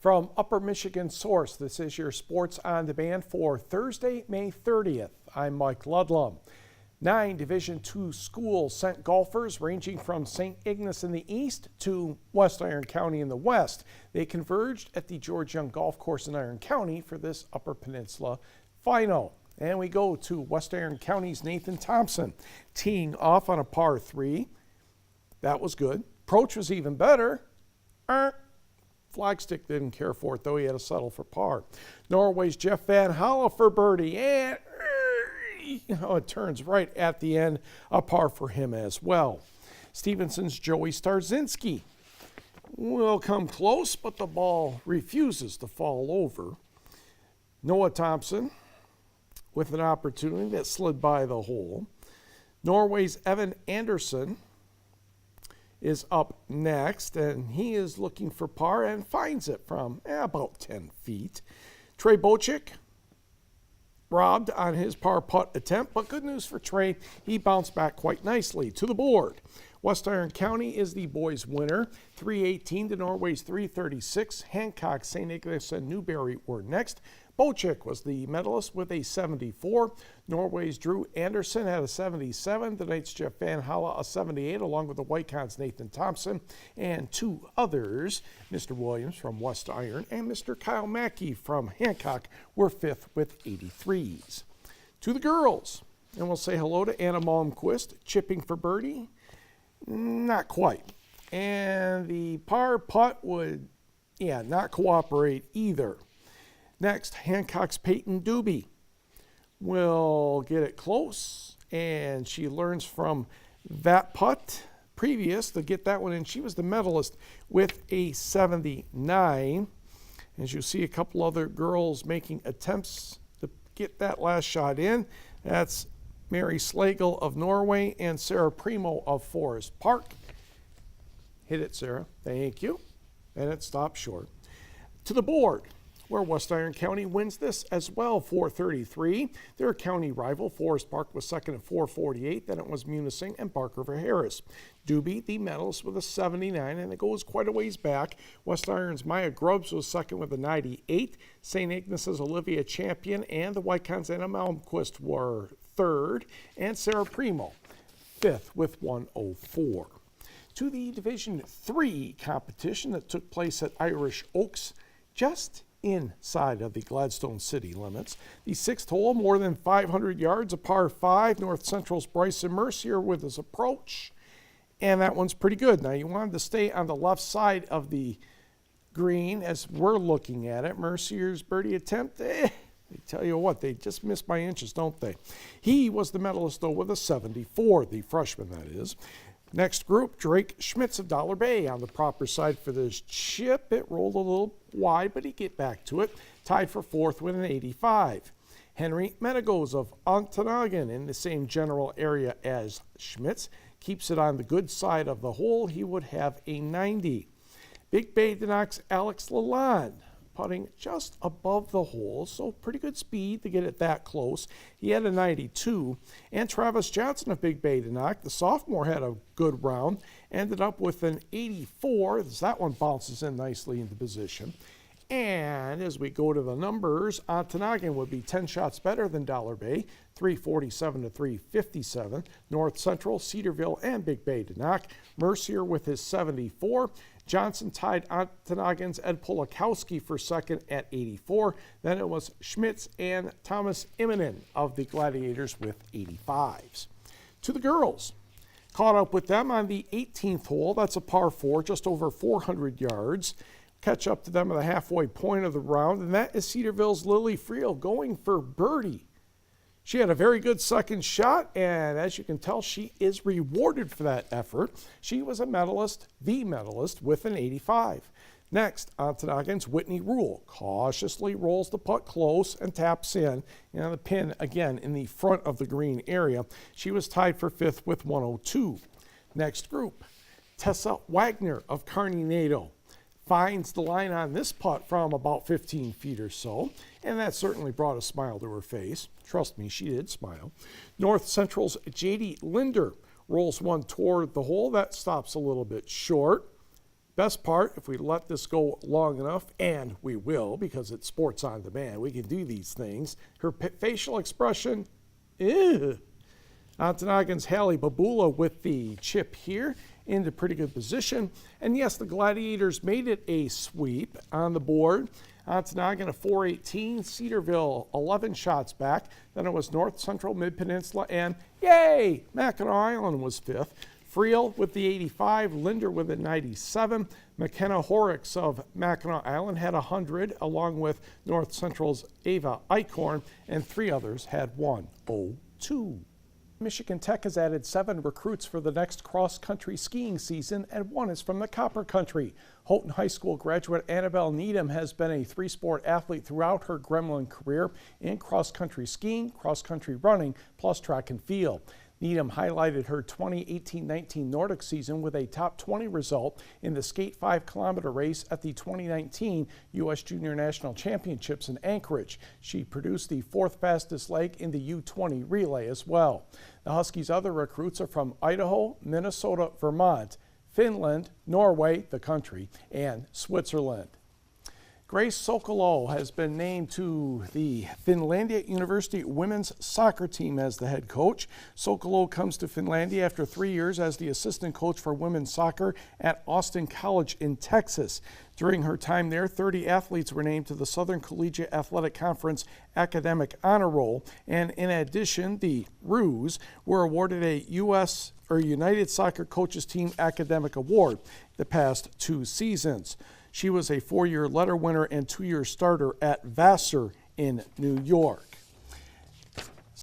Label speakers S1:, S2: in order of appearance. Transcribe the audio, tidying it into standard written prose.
S1: From Upper Michigan Source, this is your Sports on Demand for Thursday, May 30th. I'm Mike Ludlum. 9 Division II schools sent golfers ranging from St. Ignace in the east to West Iron County in the west. They converged at the George Young Golf Course in Iron County for this Upper Peninsula final. And we go to West Iron County's Nathan Thompson, teeing off on a par 3. That was good. Approach was even better. Flagstick didn't care for it, though. He had to settle for par. Norway's Jeff Van Holle for birdie, and it turns right at the end, a par for him as well. Stevenson's Joey Starzinski will come close, but the ball refuses to fall over. Noah Thompson with an opportunity that slid by the hole. Norway's Evan Anderson is up next, and he is looking for par and finds it from about 10 feet. Trey Bocek robbed on his par putt attempt, but good news for Trey, he bounced back quite nicely to the board. West Iron County is the boys' winner, 318 to Norway's 336. Hancock, St. Ignace, and Newberry were next. Bocek was the medalist with a 74. Norway's Drew Anderson had a 77. The Knights' Jeff Van Holle a 78, along with the Whitecons' Nathan Thompson and 2 others. Mr. Williams from West Iron and Mr. Kyle Mackey from Hancock were 5th with 83s. To the girls, and we'll say hello to Anna MALMQUIST, chipping for birdie. Not quite. And the par putt would, not cooperate either. Next, Hancock's Peyton DUBE will get it close, and she learns from that putt previous to get that one in. She was the medalist with a 79. As you see, a couple other girls making attempts to get that last shot in. That's Mary Slagle of Norway and Sarah PREMO of Forest Park. Hit it, Sarah. Thank you. And it stopped short. To the board, where West Iron County wins this as well, 433. Their county rival, Forest Park, was second at 448. Then it was Munising and Barker for Harris. DUBE, the medalist, with a 79, and it goes quite a ways back. West Iron's Maya GRUBBS was second with a 98. St. Ignace's Olivia Champion and the Whitecons' Anna MALMQUIST were third, and Sarah PREMO 5th with 104. To the Division III competition that took place at Irish Oaks, just inside of the Gladstone city limits. The 6th hole, more than 500 yards, a par 5. North Central's Bryson Mercier with his approach, and that one's pretty good. Now, you wanted to stay on the left side of the green as we're looking at it. Mercier's birdie attempt, I tell you what, they just miss by inches, don't they? He was the medalist, though, with a 74, the freshman, that is. Next group, Drake Schmitz of Dollar Bay on the proper side for this chip. It rolled a little wide, but he get back to it. Tied for 4th with an 85. Henry Menegos of Ontonagon in the same general area as Schmitz keeps it on the good side of the hole. He would have a 90. Big Bay Denoc's Alex Lalonde putting just above the hole, so pretty good speed to get it that close. He had a 92. And Travis Johnson of Big Bay Denoc, the sophomore, had a good round, ended up with an 84. That one bounces in nicely into position. And as we go to the numbers, Ontonagon would be 10 shots better than Dollar Bay, 347 to 357. North Central, Cedarville, and Big Bay Denoc. Mercier with his 74. Johnson tied Ontonagon's Ed Polakowski for second at 84. Then it was Schmitz and Thomas Immonen of the Gladiators with 85s. To the girls, caught up with them on the 18th hole. That's a par 4, just over 400 yards. Catch up to them at the halfway point of the round, and that is Cedarville's Lily FREEL going for birdie. She had a very good second shot, and as you can tell, she is rewarded for that effort. She was a medalist, the medalist, with an 85. Next, Ontonagon's Whitney Rule cautiously rolls the putt close and taps in. The pin, again, in the front of the green area. She was tied for 5th with 102. Next group, Tessa Wagner of Kearney Nato finds the line on this putt from about 15 feet or so, and that certainly brought a smile to her face. Trust me, she did smile. North Central's JADIE LINDER rolls one toward the hole. That stops a little bit short. Best part, if we let this go long enough, and we will because it's sports on demand, we can do these things. Her facial expression, ew. Ontonagon's Hallie Babula with the chip here into pretty good position. And yes, the Gladiators made it a sweep on the board. Ontonagon a 418, Cedarville 11 shots back. Then it was North Central, Mid-Peninsula, and yay, Mackinac Island was fifth. FREEL with the 85, Linder with a 97. McKenna Horrocks of Mackinac Island had 100, along with North Central's Ava Eichhorn, and 3 others had 102. Michigan Tech has added 7 recruits for the next cross-country skiing season, and 1 is from the Copper Country. Houghton High School graduate Annabelle Needham has been a 3-sport athlete throughout her Gremlin career in cross-country skiing, cross-country running, plus track and field. Needham highlighted her 2018-19 Nordic season with a top 20 result in the skate 5-kilometer race at the 2019 U.S. Junior National Championships in Anchorage. She produced the 4th fastest leg in the U20 relay as well. The Huskies' other recruits are from Idaho, Minnesota, Vermont, Finland, Norway, the country, and Switzerland. Grace Sokolo has been named to the Finlandia University women's soccer team as the head coach. Sokolo comes to Finlandia after 3 years as the assistant coach for women's soccer at Austin College in Texas. During her time there, 30 athletes were named to the Southern Collegiate Athletic Conference Academic Honor Roll, and in addition, the Roos were awarded a United Soccer Coaches Team Academic Award the past 2 seasons. She was a 4-year letter winner and 2-year starter at Vassar in New York.